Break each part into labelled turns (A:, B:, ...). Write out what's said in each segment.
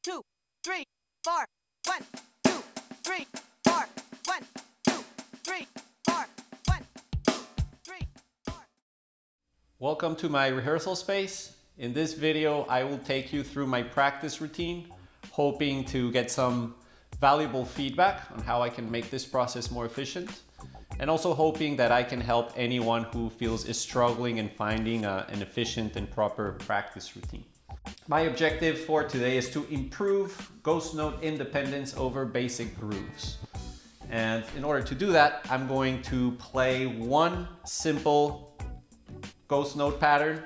A: 2, 3, 4. 1, 2, 3, 4. 1, 2, 3, 4. 1, 2, 3, 4.
B: Welcome to my rehearsal space. In this video, I will take you through my practice routine, hoping to get some valuable feedback on how I can make this process more efficient, and also hoping that I can help anyone who feels is struggling in finding an efficient and proper practice routine. My objective for today is to improve ghost note independence over basic grooves. And in order to do that, I'm going to play one simple ghost note pattern,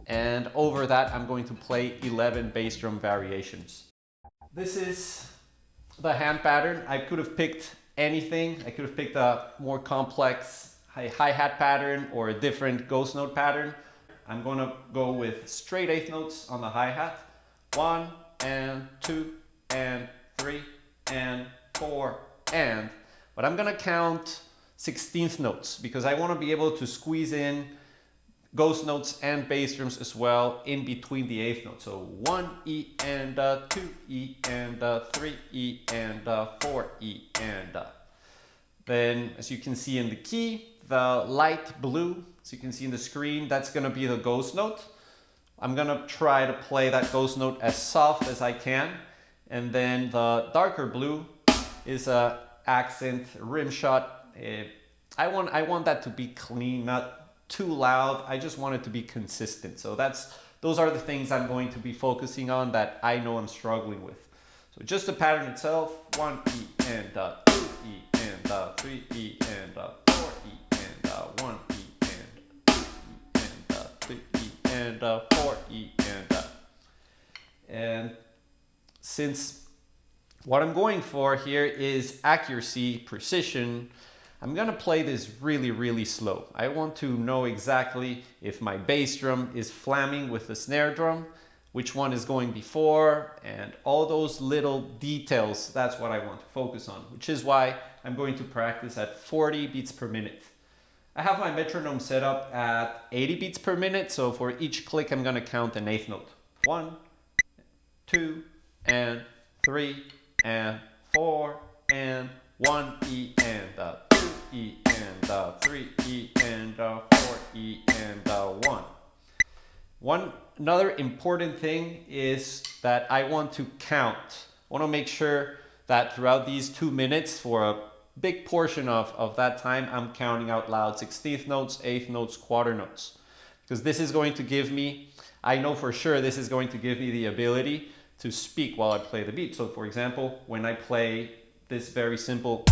B: and over that I'm going to play 11 bass drum variations. This is the hand pattern. I could have picked anything. I could have picked a more complex hi-hat pattern or a different ghost note pattern. I'm going to go with straight eighth notes on the hi-hat. 1 and 2 and 3 and 4 and. But I'm going to count 16th notes because I want to be able to squeeze in ghost notes and bass drums as well in between the eighth notes. So 1 E and 2 E and 3 E and 4 E and. Then, as you can see in the key, the light blue, as you can see in the screen, that's going to be the ghost note. I'm going to try to play that ghost note as soft as I can. And then the darker blue is a accent rim shot. I want that to be clean, not too loud. I just want it to be consistent. So those are the things I'm going to be focusing on that I know I'm struggling with. So just the pattern itself: 1 E and 2 E and 3 E and 4 E and 1 E and 2 E and 3 E and 4 E and since what I'm going for here is accuracy, precision, I'm gonna play this really slow. I want to know exactly if my bass drum is flamming with the snare drum, which one is going before, and all those little details. That's what I want to focus on, which is why I'm going to practice at 40 beats per minute. I have my metronome set up at 80 beats per minute, so for each click I'm gonna count an eighth note. 1, 2 and 3 and 4 and 1 E and 2 E and 3 E and 4 E and 1. Another important thing is that I want to count. I want to make sure that throughout these 2 minutes, for a big portion of that time, I'm counting out loud 16th notes, eighth notes, quarter notes. Because this is going to give me, I know for sure this is going to give me the ability to speak while I play the beat. So for example, when I play this very simple,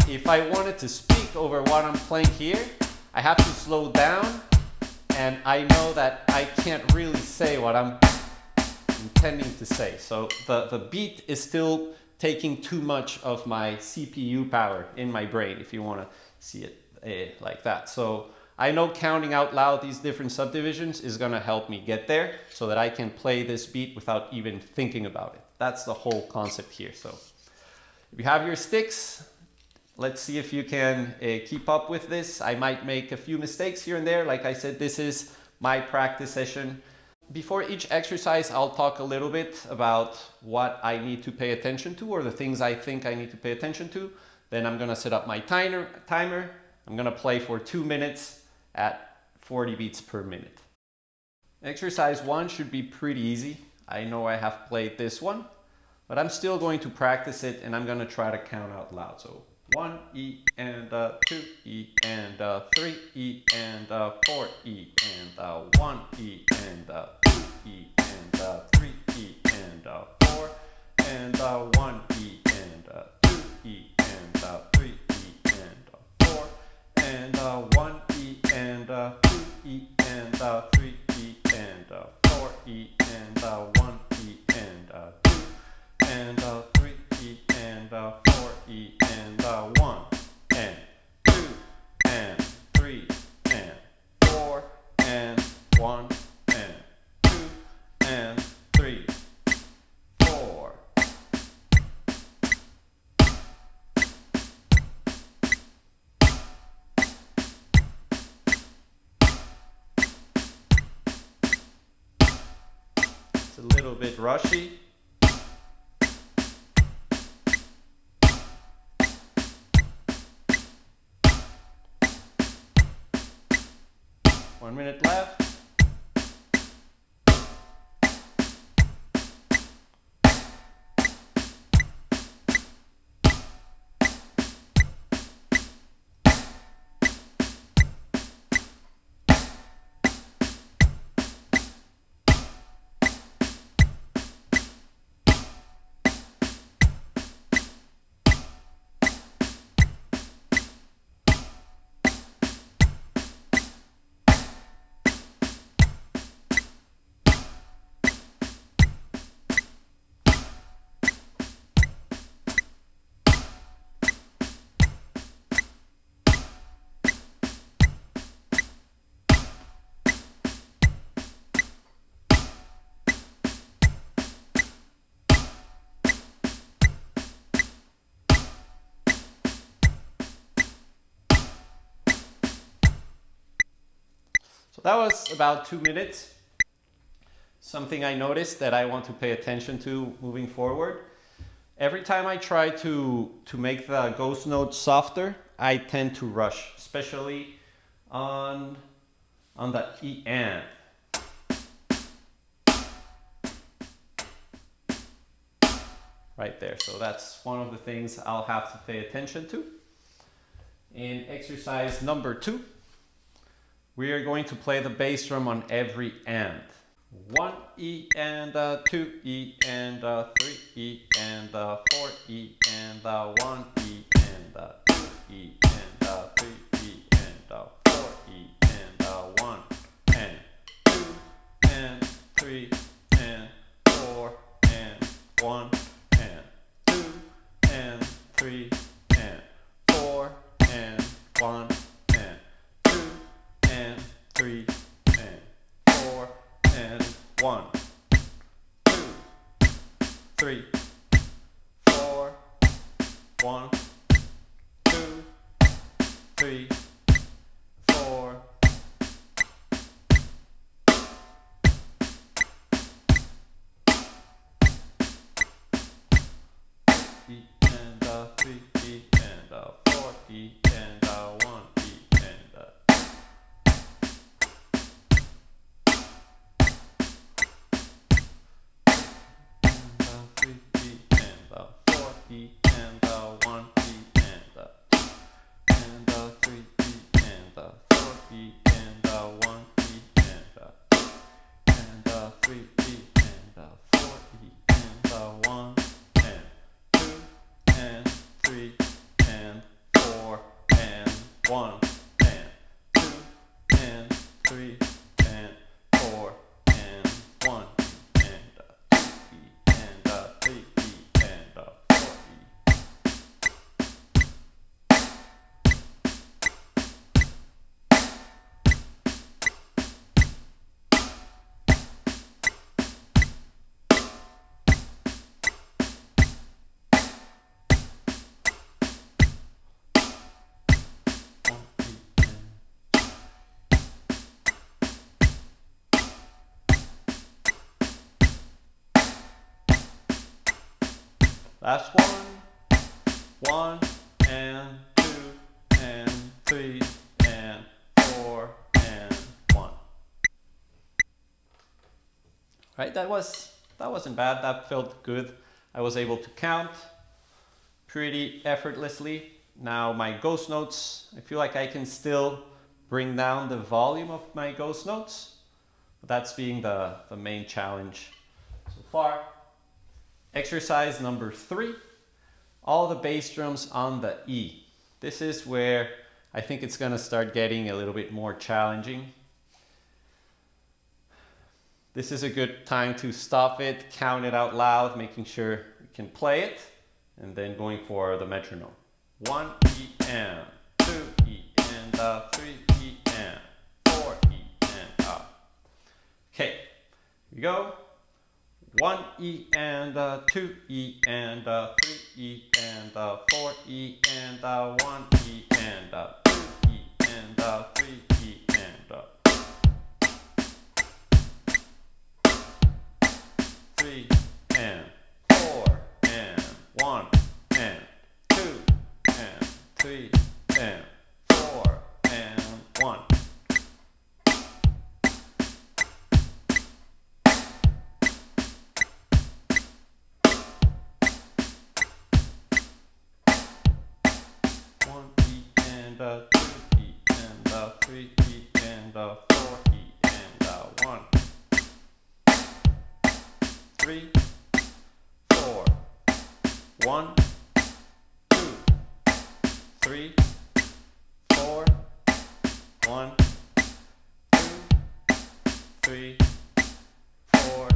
B: if I wanted to speak over what I'm playing here, I have to slow down, and I know that I can't really say what I'm intending to say. So the beat is still taking too much of my CPU power in my brain, if you want to see it like that. So I know counting out loud these different subdivisions is going to help me get there so that I can play this beat without even thinking about it. That's the whole concept here. So if you have your sticks, let's see if you can keep up with this. I might make a few mistakes here and there. Like I said, this is my practice session. Before each exercise, I'll talk a little bit about what I need to pay attention to, or the things I think I need to pay attention to. Then I'm going to set up my timer. I'm going to play for 2 minutes at 40 beats per minute. Exercise 1 should be pretty easy. I know I have played this one, but I'm still going to practice it, and I'm going to try to count out loud. So 1 E and 2 E and 3 E and 4 E and 1 E and 2 E and 3 E and 4 and 1 E and 2 E and 3 E and 4 and 1 E and 2 E and 3 E and 4 E and 1 E and 2 and 3 E and 4 E and 1 and 2 and 3 and 4 and 1 and 2 and 3, 4. It's a little bit rushy. One minute left. So that was about 2 minutes. Something I noticed that I want to pay attention to moving forward. Every time I try to make the ghost note softer, I tend to rush, especially on the E and. Right there. So that's one of the things I'll have to pay attention to. In exercise number 2, we are going to play the bass drum on every and. 1 E and 2 E and 3 E and 4 E and 1 E and 2 E and 3 E and 4 E and 1 and 2 and 3 and 4 and 1 and 2 and 3 and 4 and 1 and 2 and 3 and 4 and 1, 2, 3, 4, 1, 2, 3, 4. E and 3 E and 4 E and 1 E and 3 E and 4 E and 1 E and 3 E and 4 E and 1 E and 3 E and 4 E and 1 and 2 and 3 and 4 and 1 and 2 and 3 and 4 and 1 and 2 E and 3 E and 4 E. Last one and 2 and 3 and 4 and 1. Right, that wasn't bad. That felt good. I was able to count pretty effortlessly. Now my ghost notes, I feel like I can still bring down the volume of my ghost notes. But that's being the main challenge so far. Exercise number 3, all the bass drums on the E. This is where I think it's gonna start getting a little bit more challenging. This is a good time to stop it, count it out loud, making sure you can play it, and then going for the metronome. 1 E and 2 E and 3 E and 4 E and up. Okay, here we go. 1 E and 2 E and 3 E and 4 E and 1 E and 2 E and 3 E and 3 and 4 and 1 and 2 and 3 and 4 and 1. One E and a 2 E and a 3 E and a 4 E and a 1. 3, 4, 1, 2, 3, 4, 1, 2, 3, 4.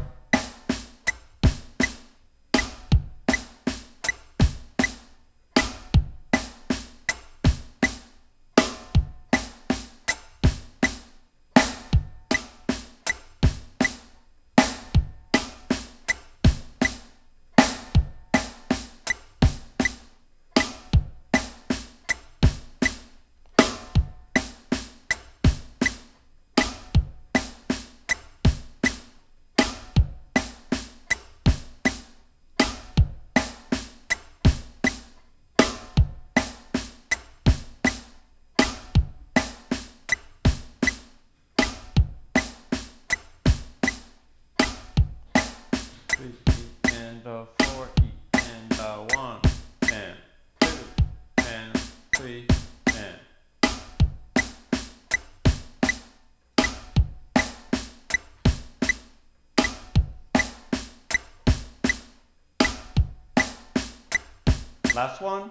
B: And a 4 E and a 1 and 2 and 3 and last one.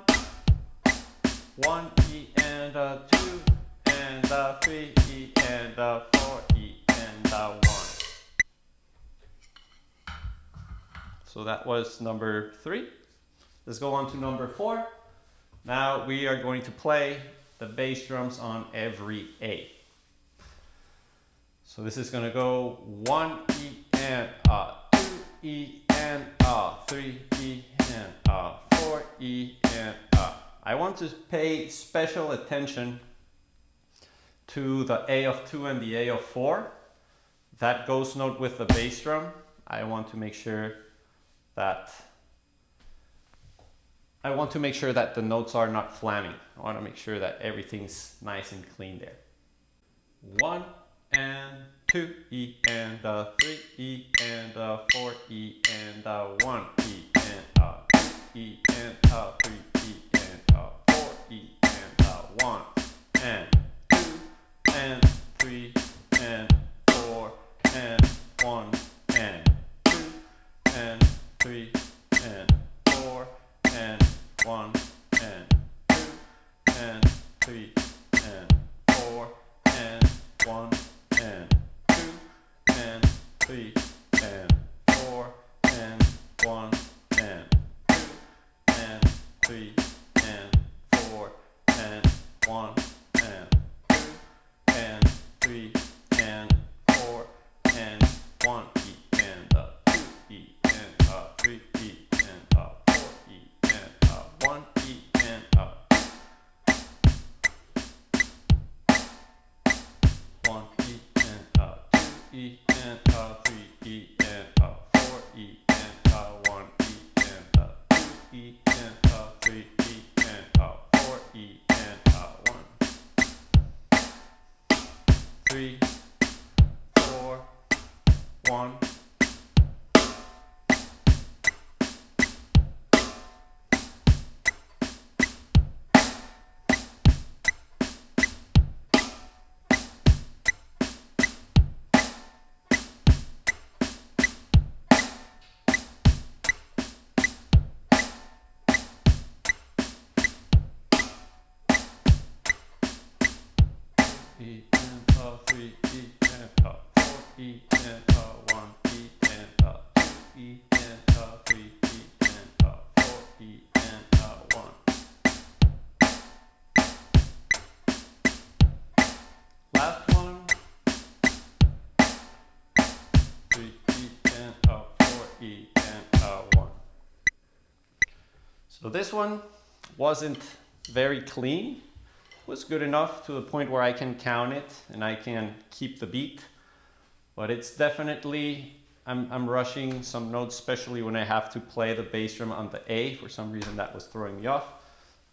B: 1 E and a 2 and a 3 E and a 4 E and a 1. So that was number 3. Let's go on to number 4. Now we are going to play the bass drums on every A. So this is going to go 1 E and a, 2 E and a, 3 E and a, 4 E and a. I want to pay special attention to the A of 2 and the A of 4. That ghost note with the bass drum. I want to make sure that the notes are not flamming. I want to make sure that everything's nice and clean there. 1 and 2 E and a 3 E and a 4 E and a 1 E and a 2 E and a 3 E and a 4 E and a 1 and 2 and 3 and 4 and 1 and 2 and 3 and 4 and 1 and 2 and 3 and 4 and 1 and 2 and 3 and 4 and 1 and 2 and 3 and 4 and 1 and 2 and 3 and 4 and 1 E and a 2 E and a 3 E and a 4 E and a 1 E and a 1 E and a 2 E and a 3 E and a 4 E and a 1 E and a 2 E and a 3 E and a 4 E and a 1 3 4 1 E and a 3 E and a 4 E and a 1 E and a 2 E and a 3 E and a 4 E and a 1. Last one. 3 E and a 4 E and a 1. So this one wasn't very clean. Was good enough to the point where I can count it and I can keep the beat, but it's definitely I'm rushing some notes, especially when I have to play the bass drum on the A. For some reason that was throwing me off.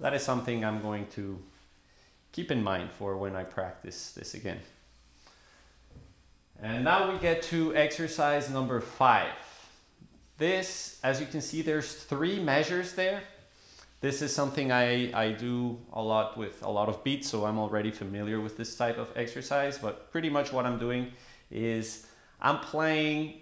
B: That is something I'm going to keep in mind for when I practice this again. And now we get to exercise number 5. This, as you can see, there's 3 measures there. This is something I do a lot with a lot of beats, so I'm already familiar with this type of exercise, but pretty much what I'm doing is I'm playing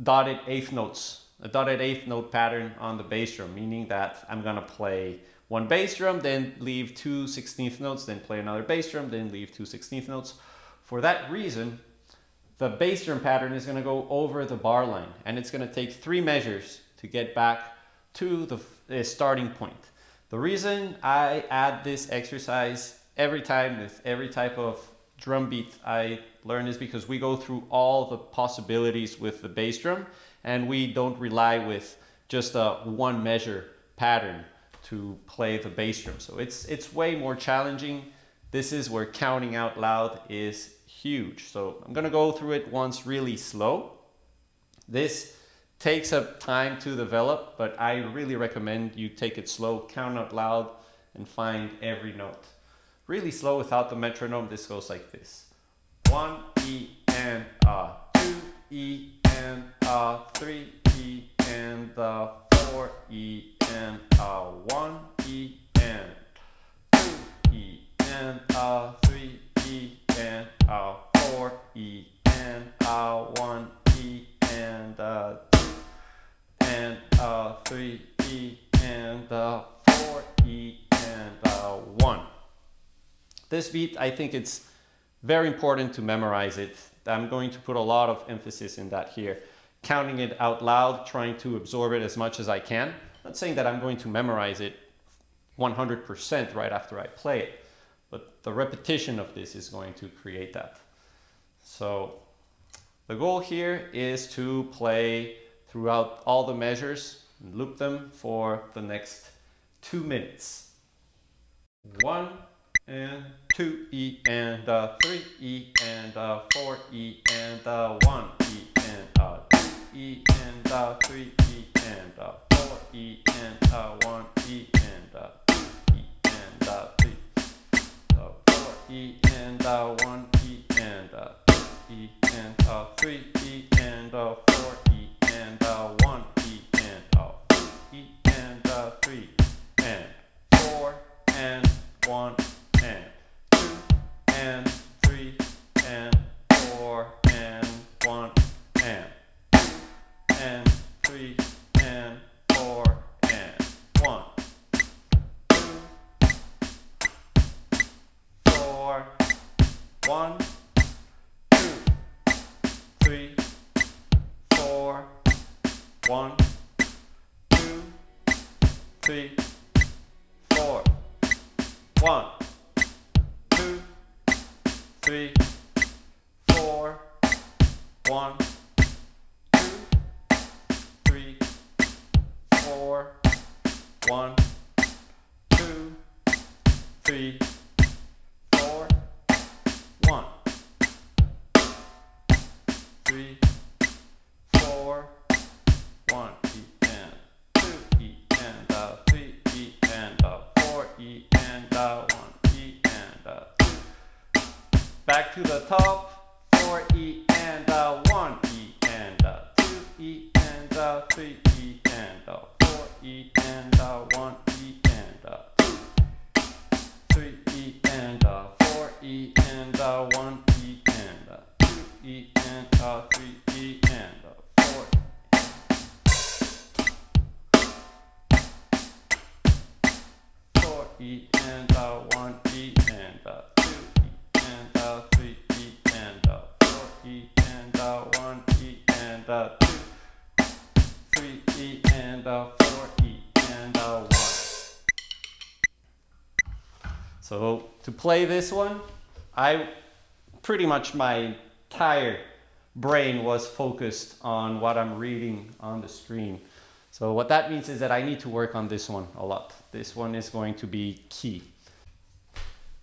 B: dotted eighth notes, a dotted eighth note pattern on the bass drum, meaning that I'm gonna play one bass drum, then leave 2 16th notes, then play another bass drum, then leave 2 16th notes. For that reason, the bass drum pattern is gonna go over the bar line, and it's gonna take 3 measures to get back to the starting point. The reason I add this exercise every time with every type of drum beat I learn is because we go through all the possibilities with the bass drum, and we don't rely with just a 1 measure pattern to play the bass drum. So it's way more challenging. This is where counting out loud is huge. So I'm gonna go through it once really slow. This takes up time to develop, but I really recommend you take it slow, count out loud, and find every note. Really slow without the metronome. This goes like this. 1 E and A, 2 E and A, 3 E and A, 4 E and A, 1 E and 2 E and A, 3 E and A, 4 E and A, 1 E and A, 2 and A, 3 E and A, 4 E and A, 1. This beat, I think it's very important to memorize it. I'm going to put a lot of emphasis in that here. Counting it out loud, trying to absorb it as much as I can. Not saying that I'm going to memorize it 100% right after I play it, but the repetition of this is going to create that. So the goal here is to play throughout all the measures and loop them for the next 2 minutes. 1 and 2 E and 3 E and 4 E and 1 E and 2 E and 3 E and 4 E and 1 E and 2 E and 3 4 E and 1 E and 2 E and 3 E and 4 E and 1 E and 2 E and 3 and 4 and 1 and 2 and 3 and 4 and 1 and 2 and 3 and 4 and 1 2 4 1 2 3 4 1 2 3 4 1 2 3 4 1 2 3 4 1 2 3 4 1 3 4 1 E and 2 E and 3 E and 4 E and 1 E and 2. Back to the top. 4 E and 1 E and 2 E and 3 E and 4 E and 1 E and 2 3 E and 4 E and 1 E and 2 E and 3 E and 4 4 E and 1 E and 2 E and 3 E and 4 E and 1 E and 2 3 E and 4 E and 1. So to play this one, pretty much my entire brain was focused on what I'm reading on the screen. So what that means is that I need to work on this one a lot. This one is going to be key.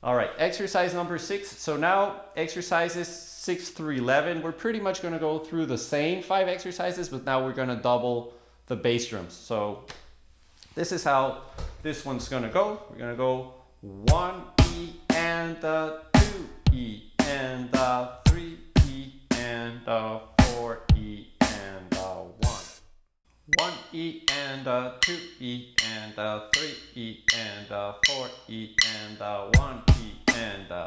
B: All right, exercise number 6. So now exercises 6 through 11, we're pretty much going to go through the same 5 exercises, but now we're going to double the bass drums. So this is how this one's going to go. We're going to go 1 E and 2 E and 3 E and 4 E and 1. 1 E and 2 E and 3 E and 4 E and 1 E and 2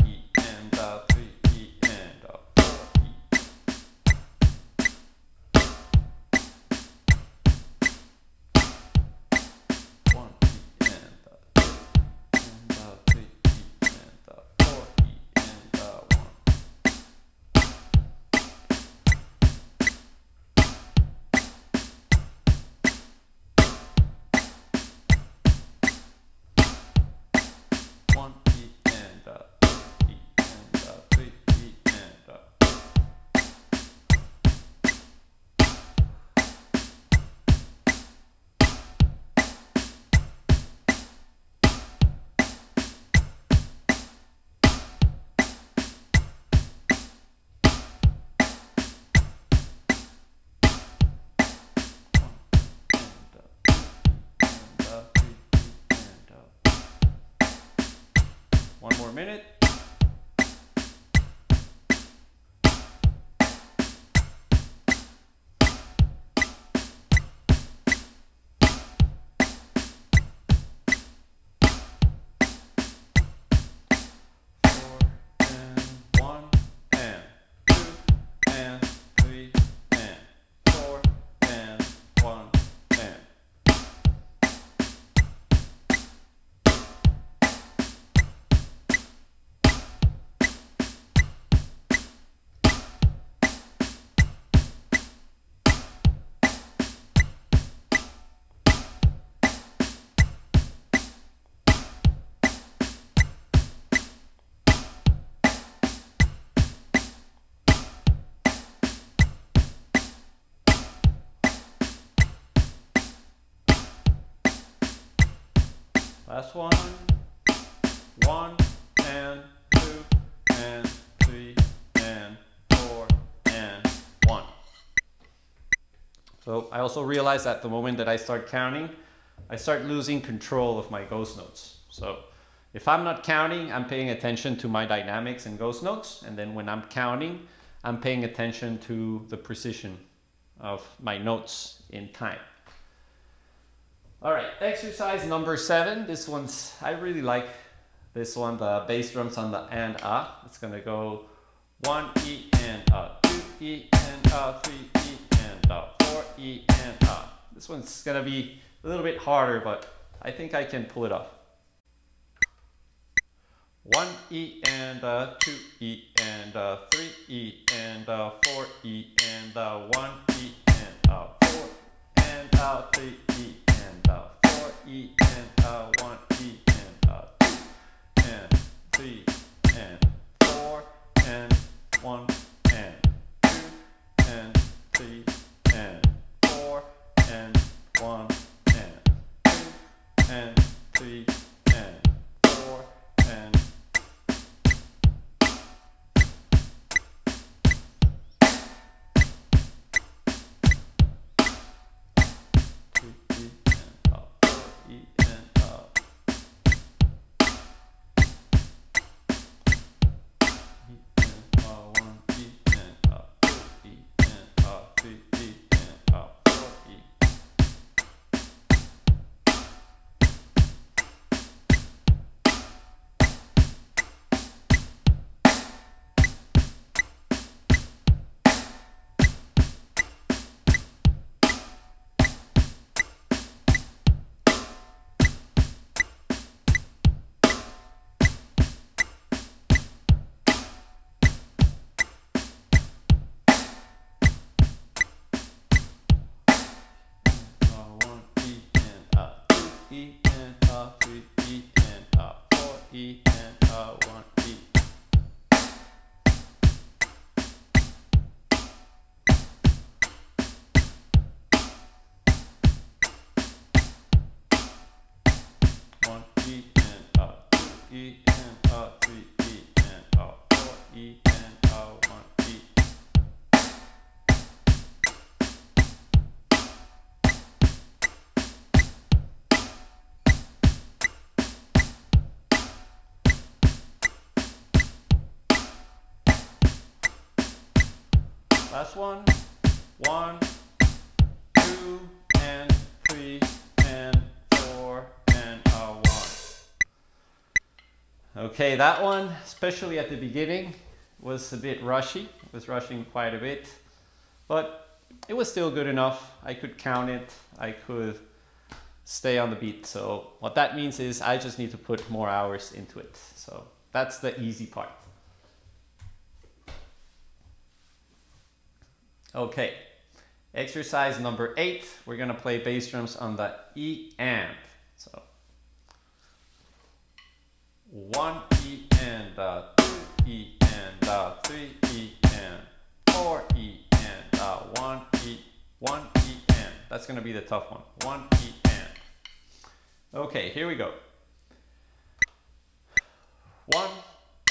B: E and 3 E and 4 E. 1 E and 2 and 3 E and 4 E and 1. 1 E and 2 E and 3 E and 1 more minute. Last one. 1 and 2 and 3 and 4 and 1. So I also realized that the moment that I start counting, I start losing control of my ghost notes. So if I'm not counting, I'm paying attention to my dynamics and ghost notes. And then when I'm counting, I'm paying attention to the precision of my notes in time. All right, exercise number 7. This one's, I really like this one, the bass drums on the and It's gonna go 1 E and 2 E and 3 E and 4 E and This one's gonna be a little bit harder, but I think I can pull it off. 1 E and 2 E and 3 E and 4 E and 1 E and 4 and 3 E and 4 E and 1 E and 2 and 3 and 4 and 1 and 2 and 3 and 4 and 1 and 2 and 3 and 4 and 1 E and 2 E and 3 E and 4 E and Last one. 1, 2, and 3, and 4, and 1. Okay, that one, especially at the beginning, was a bit rushy. It was rushing quite a bit, but it was still good enough. I could count it. I could stay on the beat. So what that means is I just need to put more hours into it. So that's the easy part. Okay, exercise number 8. We're gonna play bass drums on the E and. So 1 E and 2 E and 3 E and 4 E and 1 E, 1 E and. That's gonna be the tough one. 1 E and. Okay, here we go. 1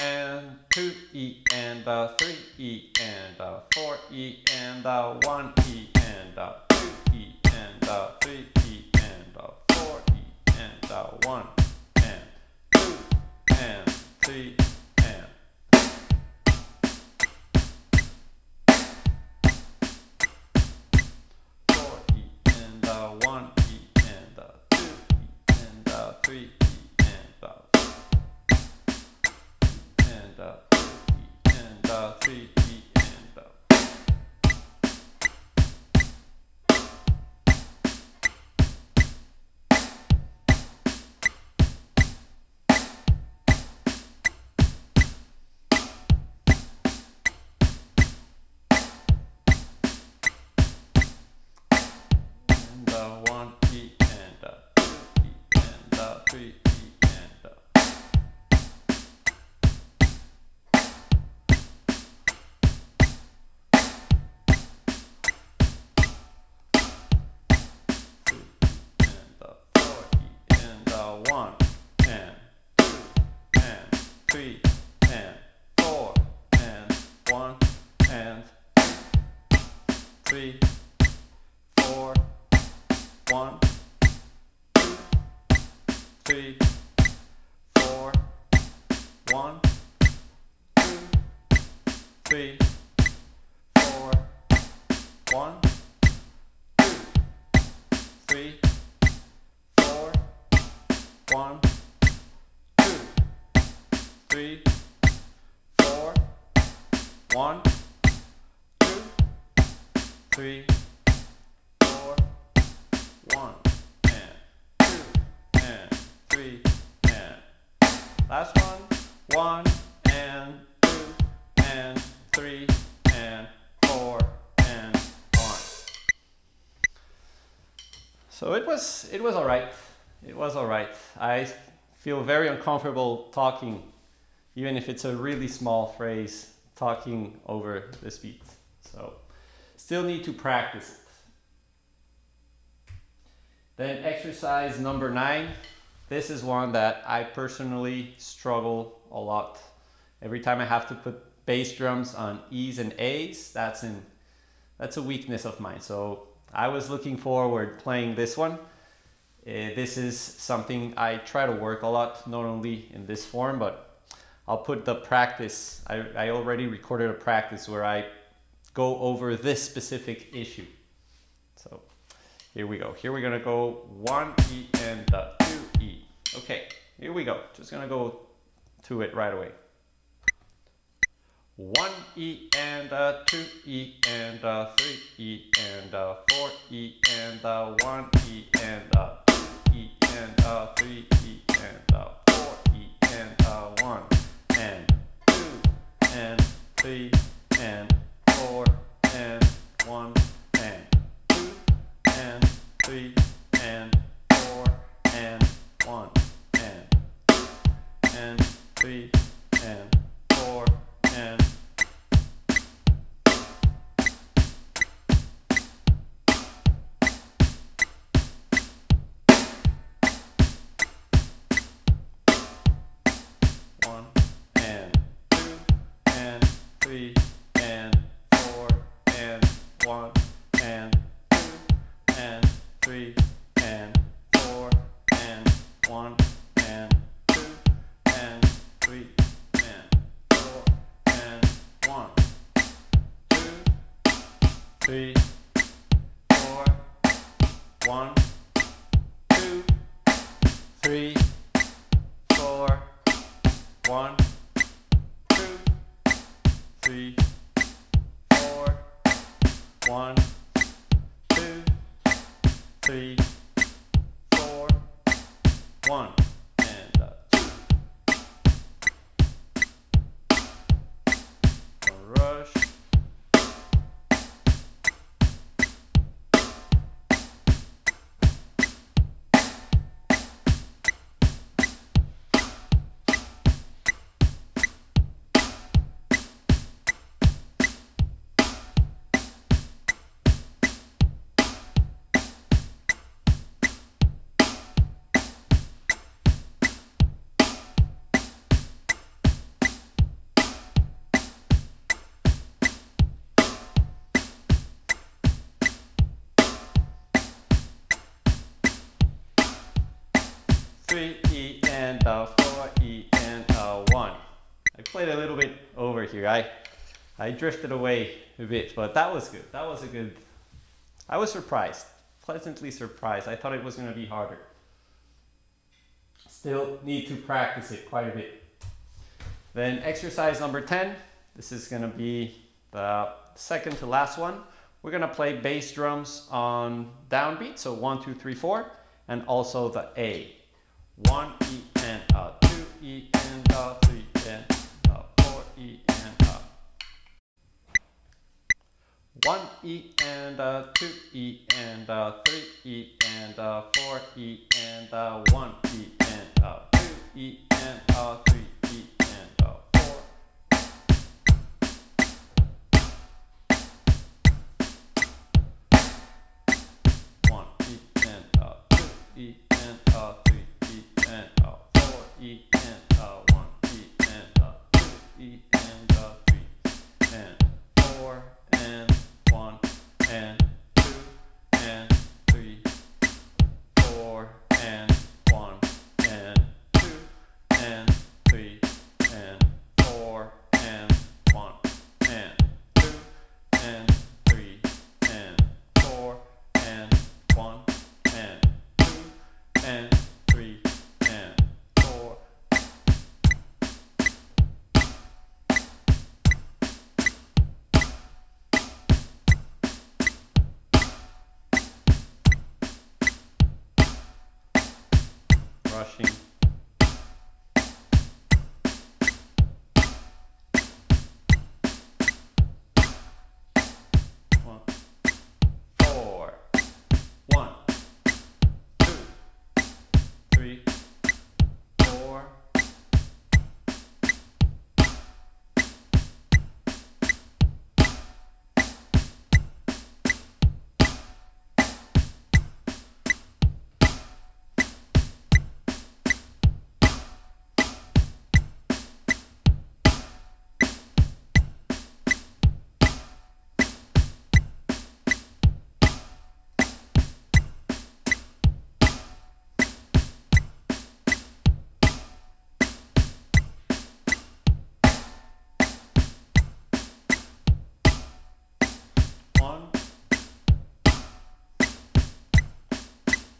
B: and 2 E and 3 E and 4 E and 1 E and 2 E and 3 E and 4 E and 1 and 2 and 3 and. Three, 4, 1, 2, 3, 4, 1, 2, 3, 4, 1, 2, 3, 4, 1, 2, 3, 4, 1, 2, 3, 4, 1, and 2, and 3, and last one, 1, and 2, and 3, and 4, and 1. So it was all right. It was all right. I feel very uncomfortable talking, even if it's a really small phrase, talking over this beat. So still need to practice it. Then exercise number 9. This is one that I personally struggle a lot. Every time I have to put bass drums on E's and A's, that's a weakness of mine. So I was looking forward playing this one. This is something I try to work a lot, not only in this form, but I'll put the practice. I already recorded a practice where I go over this specific issue. So here we go. Here we're gonna go 1 E and 2 E. Okay, here we go. Just gonna go to it right away. 1 E and 2 E and 3 E and 4 E and 1 E and 2 E and 3 E and 4 E and 1 and 2 and 3 and 4 and 1 and 2 and 3 and 4 and 1 and 2 and 3 and 4 and 1 and 2 and 3 3, 4, 1, and 2. Don't rush. 3, E, and 4, E, and 1. I played a little bit over here. I drifted away a bit, but that was good. That was a good... I was surprised, pleasantly surprised. I thought it was going to be harder. Still need to practice it quite a bit. Then exercise number 10. This is going to be the second to last one. We're going to play bass drums on downbeat, so 1, 2, 3, 4, and also the A. 1 E and 2 E and 3 and 4 E and 1 E and 2 E and 3 E and 4 E and 1 E and 2 E and 3 E and 4. 1 E and 2 E and 3 E and 4 E and 1 E and 2 E and 3 and 4 and 1 and 2 and 3 4 and 1 and 2 and 3 and 4 and 1 and 2 and 3 and 4 and 1 and 2 and 3 and 4. Rushing. 1, 4, 1, 2, 3, 4.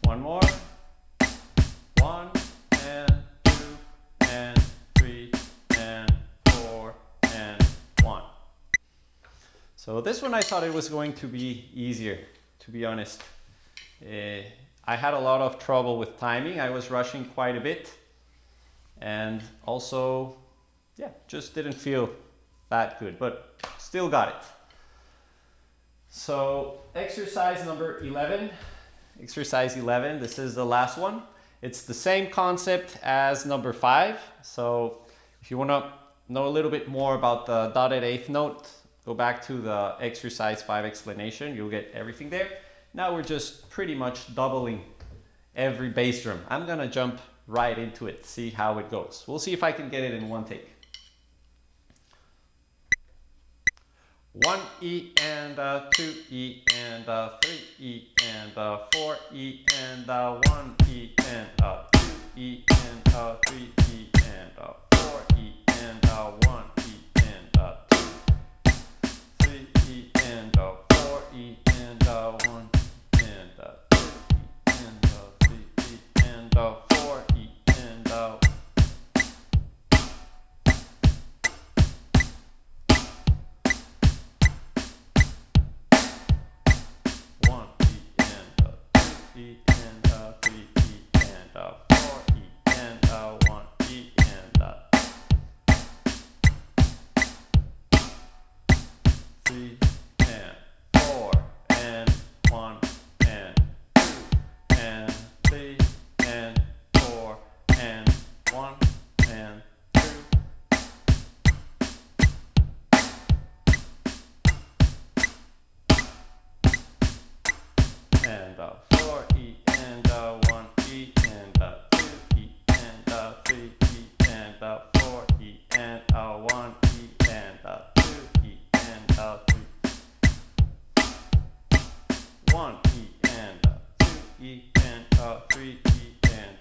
B: One more. 1 and 2 and 3 and 4 and 1. So this one I thought it was going to be easier, to be honest. I had a lot of trouble with timing. I was rushing quite a bit, and also, yeah, just didn't feel that good, but still got it. So exercise number 11. Exercise 11, this is the last one. It's the same concept as number 5. So if you want to know a little bit more about the dotted eighth note, go back to the exercise 5 explanation. You'll get everything there. Now we're just pretty much doubling every bass drum. I'm gonna jump right into it, see how it goes. We'll see if I can get it in one take. 1 E and 2 E and 3 E and 4 E and 1 E and 2 E and 3 E and 4 E and 1 E and 2 3 E and 4 E and 1 and 2 E and 3 E and 4 E and 1 E and 2 E and 3 E and 4 E and 1 E and 3 and 4 and 1 and 2 and 3 and 4 and 1 and 2. And 4 E and 1 E and 2 E and 3 E and 4 E and 1 E and 2 E and 3 1 E and 2 E and 3 E and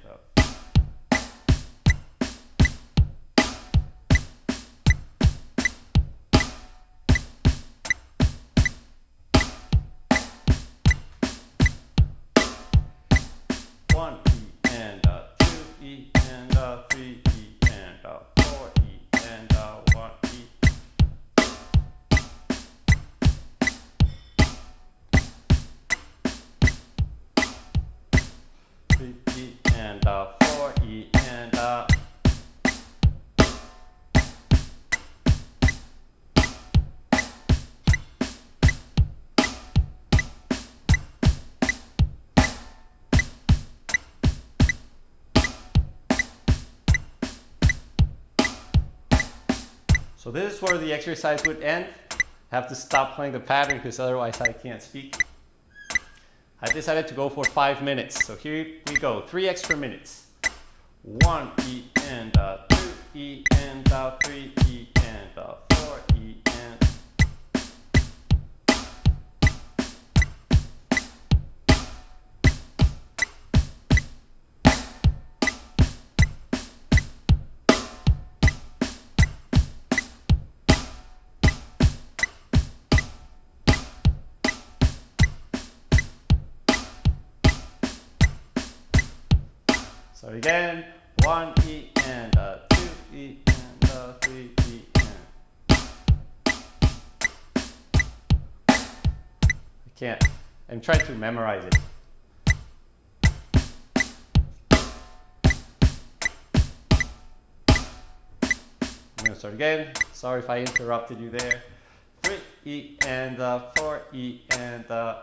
B: 1 E and 2 E and 3 E and 4 E and 1 E. 3 E and 4 E and So this is where the exercise would end. I have to stop playing the pattern because otherwise I can't speak. I decided to go for 5 minutes. So here we go, 3 extra minutes. 1 E and 2 E and 3 E and 4 E and So again, 1 E and 2 E and 3 E and I can't. I'm trying to memorize it. I'm gonna start again. Sorry if I interrupted you there. 3 E and 4 E and 4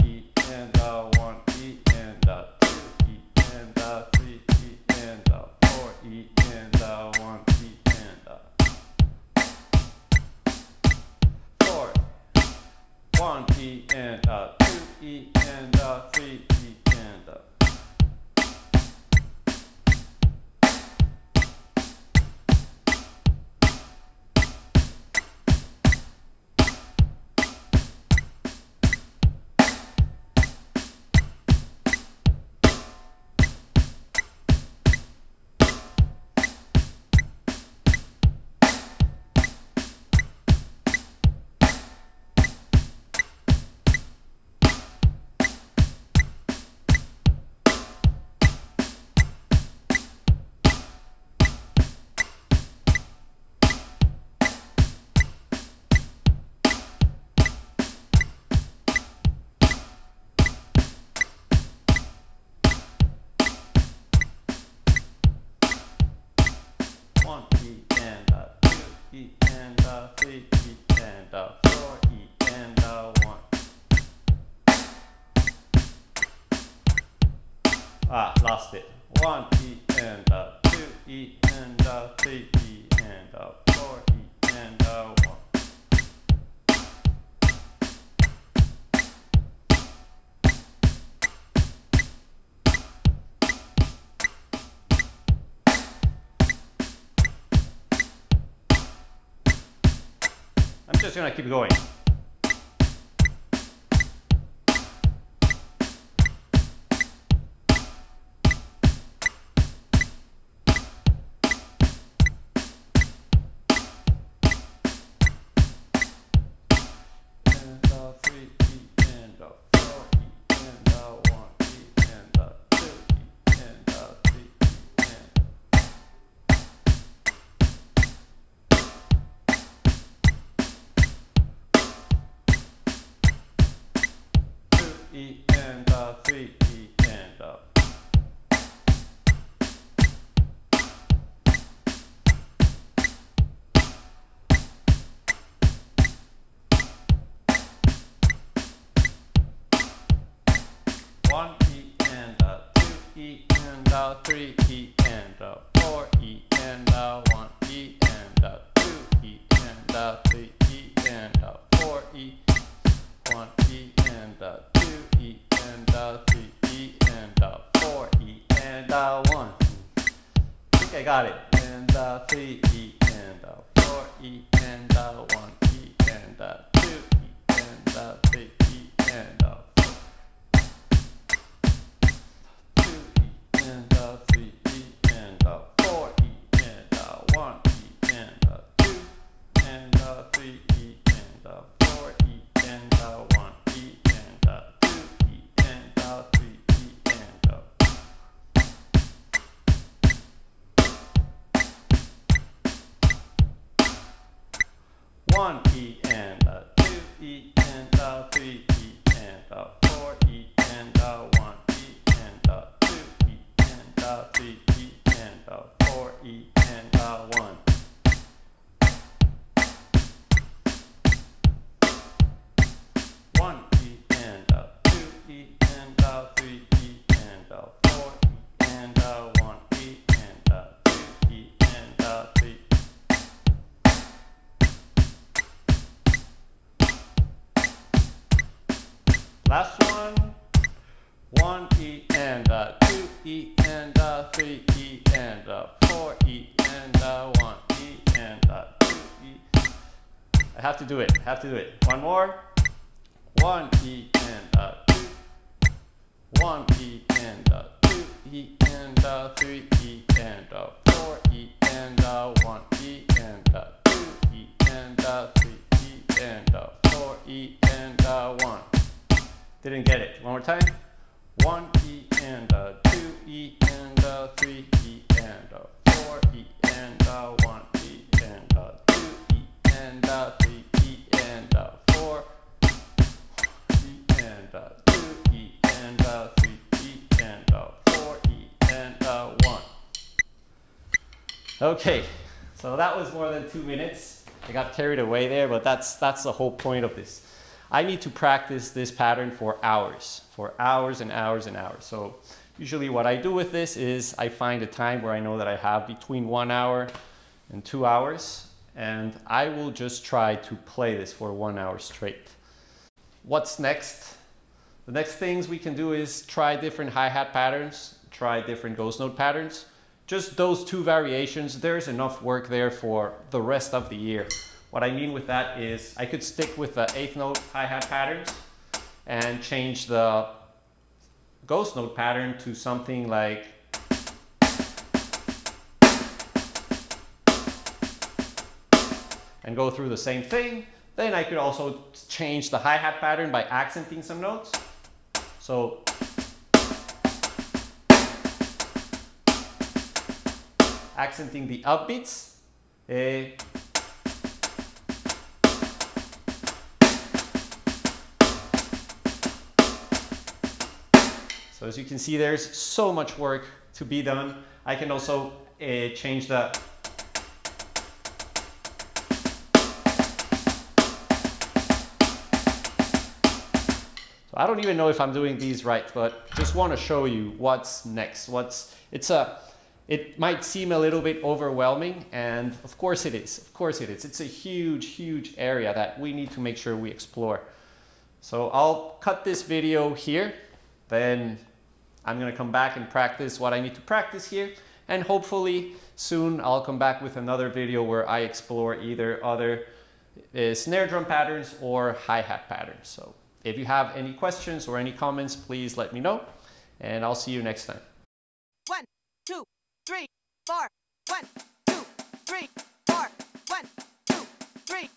B: E and 1 E and 2 E and 3 E and 4 E and 1 E and 4 1 E and 2 E and 3 E and 1 E and 2 E and 3 E and 4 E and 1. Lost it. 1 E and 2 E and 3 E and 4 E and 1. I'm just gonna keep going. And 3 E and 4 E and 1 E and 2 E and 3 E and 1 E, and 3, E, and up. 1 E and 2 E and 3 E and 4 E and 1 E and 2 E and 3 E and 4 E 1 E and 2 E and 3 E and 4 E and 1. I think I got it. And 3 E and 4 E and 1 E and 2 E and 3 E and 4. 2 E and 3 E and 4 E and 1 E and 2 and 3 E and 4 E and 1 E and 2 E and 3 E and 1 E and 2 E and 3 E and 4 E and 1 E and 2 E and 3 E and 4 E and 1. 1 E and 2 E and 3 E and 4 E and 1 E and 2 E and 3. Last one. 1 E and 2 E and 3 E and 4 E and 1 E and 2 E. I have to do it. One more. 1 E and 2. 1 E and 2 E and 3 E and 4 E and 1 E and 2 E and 3 E and 4 E and 1. Didn't get it. One more time. 1 E and 2 E and 3 E and 4 E and 1 E and 2 E and 3 E and 4 E and 2 E and 3 E and 4 E and 1. Okay, so that was more than 2 minutes. I got carried away there, but that's the whole point of this. I need to practice this pattern for hours and hours and hours. So usually what I do with this is I find a time where I know that I have between 1 hour and 2 hours, and I will just try to play this for 1 hour straight. What's next? The next things we can do is try different hi-hat patterns, try different ghost note patterns. Just those 2 variations, there's enough work there for the rest of the year. What I mean with that is I could stick with the 8th note hi-hat patterns and change the ghost note pattern to something like and go through the same thing. Then I could also change the hi-hat pattern by accenting some notes. So accenting the upbeats. So as you can see, there's so much work to be done. I can also change the So I don't even know if I'm doing these right, but just want to show you what's next. It might seem a little bit overwhelming, and of course it is. Of course it is. It's a huge, huge area that we need to make sure we explore. So I'll cut this video here, then I'm going to come back and practice what I need to practice here, and hopefully soon I'll come back with another video where I explore either other snare drum patterns or hi-hat patterns. So if you have any questions or any comments, please let me know, and I'll see you next time.
A: 1, 2, 3, 4. 1, 2, 3, 4. 1, 2, 3.